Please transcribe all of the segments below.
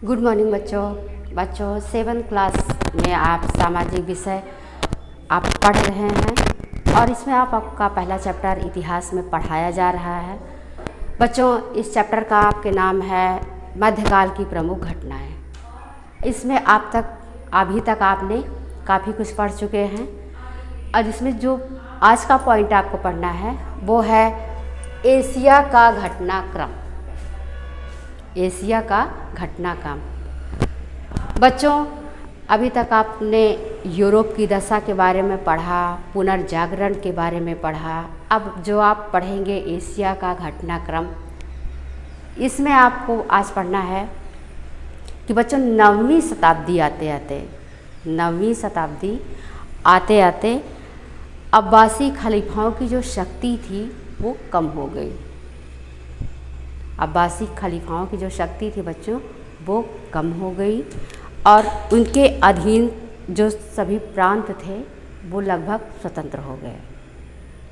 Good morning बच्चों 7th class में आप सामाजिक विषय आप पढ़ रहे हैं और इसमें आपका पहला चैप्टर इतिहास में पढ़ाया जा रहा है। बच्चों, इस चैप्टर का आपके नाम है मध्यकाल की प्रमुख घटनाएं। इसमें अभी तक आपने काफ़ी कुछ पढ़ चुके हैं और इसमें जो आज का पॉइंट आपको पढ़ना है वो है एशिया का घटनाक्रम। एशिया का घटनाक्रम। बच्चों, अभी तक आपने यूरोप की दशा के बारे में पढ़ा, पुनर्जागरण के बारे में पढ़ा। अब जो आप पढ़ेंगे एशिया का घटनाक्रम, इसमें आपको आज पढ़ना है कि बच्चों 9वीं शताब्दी आते आते अब्बासी खलीफाओं की जो शक्ति थी वो कम हो गई। अब्बासी खलीफाओं की जो शक्ति थी बच्चों वो कम हो गई और उनके अधीन जो सभी प्रांत थे वो लगभग स्वतंत्र हो गए।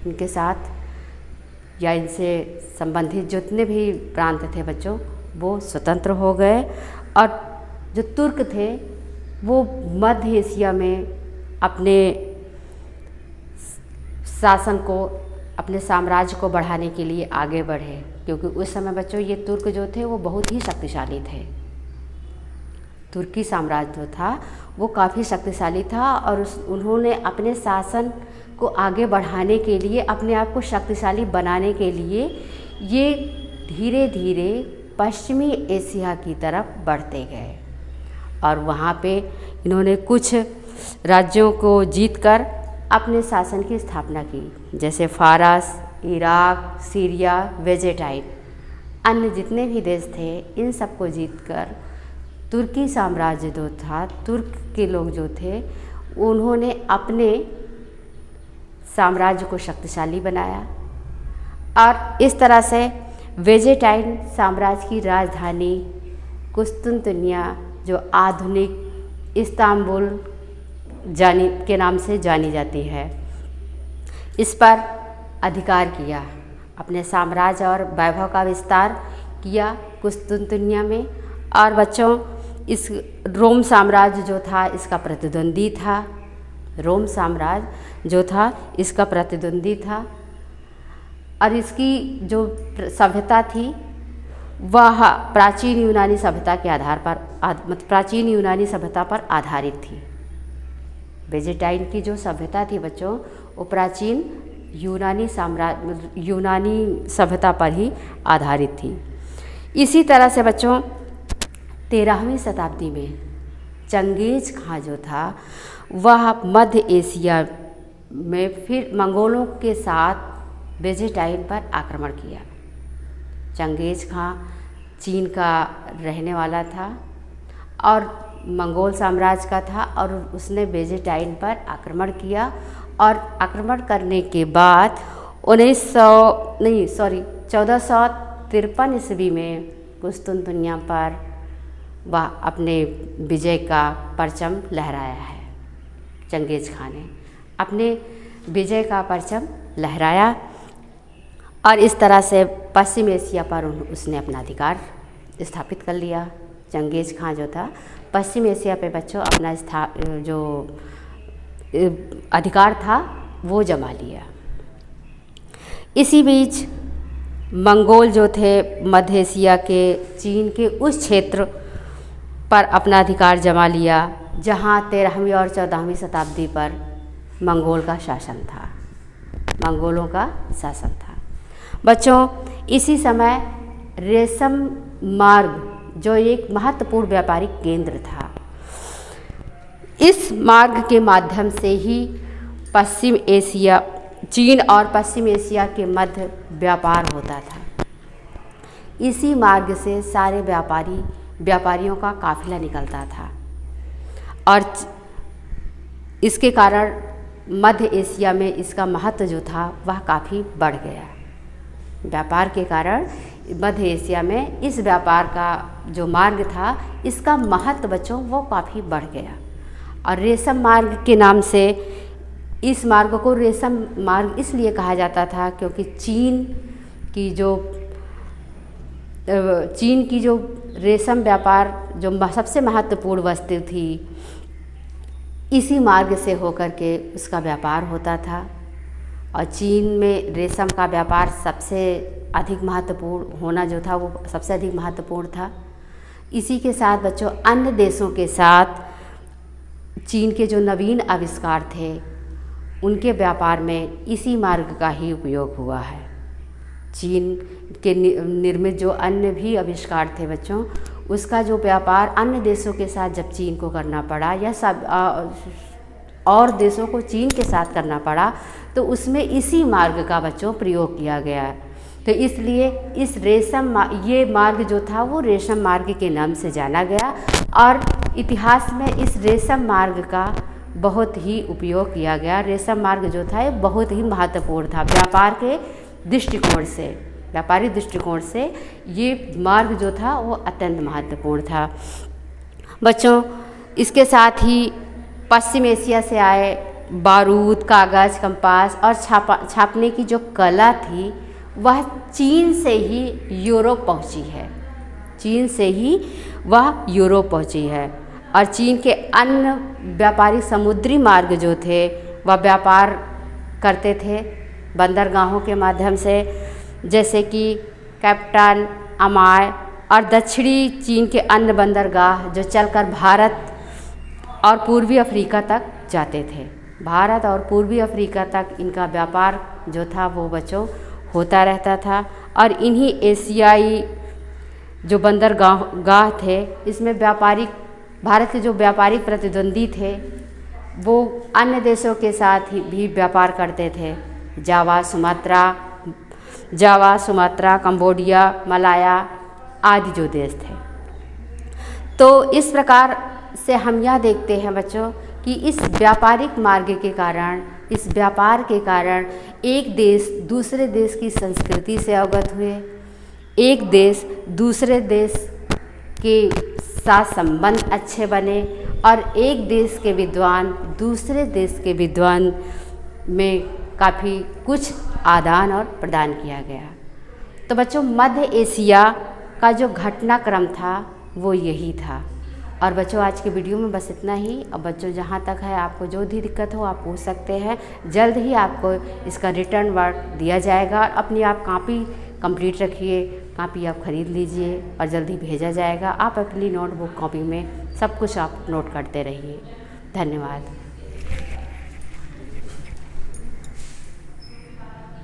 उनके साथ या इनसे संबंधित जितने भी प्रांत थे बच्चों वो स्वतंत्र हो गए और जो तुर्क थे वो मध्य एशिया में अपने शासन को, अपने साम्राज्य को बढ़ाने के लिए आगे बढ़े, क्योंकि उस समय बच्चों ये तुर्क जो थे वो बहुत ही शक्तिशाली थे। तुर्की साम्राज्य जो था वो काफ़ी शक्तिशाली था और उन्होंने अपने शासन को आगे बढ़ाने के लिए, अपने आप को शक्तिशाली बनाने के लिए ये धीरे धीरे पश्चिमी एशिया की तरफ बढ़ते गए और वहाँ पे इन्होंने कुछ राज्यों को जीतकर अपने शासन की स्थापना की, जैसे फारस, इराक, सीरिया, वेजेटाइन। अन्य जितने भी देश थे इन सबको जीतकर तुर्की साम्राज्य जो था, तुर्क के लोग जो थे उन्होंने अपने साम्राज्य को शक्तिशाली बनाया और इस तरह से वेजेटाइन साम्राज्य की राजधानी कुस्तुनतुनिया, जो आधुनिक इस्तांबुल के नाम से जानी जाती है, इस पर अधिकार किया। अपने साम्राज्य और वैभव का विस्तार किया कुस्तुनतुनिया में। और बच्चों, इस रोम साम्राज्य जो था इसका प्रतिद्वंदी था। रोम साम्राज्य जो था इसका प्रतिद्वंदी था और इसकी जो सभ्यता थी वह प्राचीन यूनानी सभ्यता के आधार पर प्राचीन यूनानी सभ्यता पर आधारित थी। वेजेटाइन की जो सभ्यता थी बच्चों वो प्राचीन यूनानी सभ्यता पर ही आधारित थी। इसी तरह से बच्चों 13वीं शताब्दी में चंगेज खां जो था वह मध्य एशिया में फिर मंगोलों के साथ वेजेटाइन पर आक्रमण किया। चंगेज खां चीन का रहने वाला था और मंगोल साम्राज्य का था और उसने वेजेटाइन पर आक्रमण किया और आक्रमण करने के बाद 1453 ईस्वी में कुस्तुनतुनिया पर वह अपने विजय का परचम लहराया है। चंगेज खां ने अपने विजय का परचम लहराया और इस तरह से पश्चिम एशिया पर उसने अपना अधिकार स्थापित कर लिया। चंगेज खां जो था पश्चिम एशिया पे बच्चों अपना जो अधिकार था वो जमा लिया। इसी बीच मंगोल जो थे मध्य एशिया के चीन के उस क्षेत्र पर अपना अधिकार जमा लिया जहाँ 13वीं और 14वीं शताब्दी पर मंगोलों का शासन था। बच्चों, इसी समय रेशम मार्ग जो एक महत्वपूर्ण व्यापारिक केंद्र था, इस मार्ग के माध्यम से ही पश्चिम एशिया, चीन और पश्चिम एशिया के मध्य व्यापार होता था। इसी मार्ग से सारे व्यापारियों का काफिला निकलता था और इसके कारण मध्य एशिया में इसका महत्व जो था वह काफ़ी बढ़ गया। व्यापार के कारण मध्य एशिया में इस व्यापार का जो मार्ग था इसका महत्व बच्चों वो काफ़ी बढ़ गया और रेशम मार्ग के नाम से इस मार्ग को रेशम मार्ग इसलिए कहा जाता था क्योंकि चीन की जो चीन की जो रेशम व्यापार जो सबसे महत्वपूर्ण वस्तु थी, इसी मार्ग से होकर के उसका व्यापार होता था। और चीन में रेशम का व्यापार सबसे अधिक महत्वपूर्ण होना जो था वो सबसे अधिक महत्वपूर्ण था। इसी के साथ बच्चों अन्य देशों के साथ चीन के जो नवीन आविष्कार थे उनके व्यापार में इसी मार्ग का ही उपयोग हुआ है। चीन के निर्मित जो अन्य भी आविष्कार थे बच्चों, उसका जो व्यापार अन्य देशों के साथ जब चीन को करना पड़ा या सब और देशों को चीन के साथ करना पड़ा, तो उसमें इसी मार्ग का बच्चों प्रयोग किया गया। तो इसलिए इस ये मार्ग जो था वो रेशम मार्ग के नाम से जाना गया और इतिहास में इस रेशम मार्ग का बहुत ही उपयोग किया गया। रेशम मार्ग जो था ये बहुत ही महत्वपूर्ण था व्यापार के दृष्टिकोण से, व्यापारी दृष्टिकोण से ये मार्ग जो था वो अत्यंत महत्वपूर्ण था। बच्चों इसके साथ ही पश्चिम एशिया से आए बारूद, कागज़, कंपास और छापने की जो कला थी वह चीन से ही यूरोप पहुंची है। चीन से ही वह यूरोप पहुंची है और चीन के अन्य व्यापारिक समुद्री मार्ग जो थे वह व्यापार करते थे बंदरगाहों के माध्यम से, जैसे कि कैप्टन, अमाय और दक्षिणी चीन के अन्य बंदरगाह जो चलकर भारत और पूर्वी अफ्रीका तक जाते थे। भारत और पूर्वी अफ्रीका तक इनका व्यापार जो था वो बच्चों होता रहता था। और इन्हीं एशियाई जो बंदरगाह थे इसमें भारत के जो व्यापारिक प्रतिद्वंदी थे वो अन्य देशों के साथ ही भी व्यापार करते थे। जावा, सुमात्रा, कंबोडिया, मलाया आदि जो देश थे। तो इस प्रकार से हम यह देखते हैं बच्चों कि इस व्यापारिक मार्ग के कारण, इस व्यापार के कारण एक देश दूसरे देश की संस्कृति से अवगत हुए, एक देश दूसरे देश के साथ संबंध अच्छे बने और एक देश के विद्वान दूसरे देश के विद्वान में काफ़ी कुछ आदान और प्रदान किया गया। तो बच्चों मध्य एशिया का जो घटनाक्रम था वो यही था। और बच्चों आज के वीडियो में बस इतना ही। अब बच्चों जहाँ तक है आपको जो भी दिक्कत हो आप पूछ सकते हैं। जल्द ही आपको इसका रिटर्न वर्क दिया जाएगा और अपनी आप कॉपी कंप्लीट रखिए, कॉपी आप ख़रीद लीजिए और जल्दी भेजा जाएगा। आप अपनी नोटबुक कॉपी में सब कुछ आप नोट करते रहिए। धन्यवाद।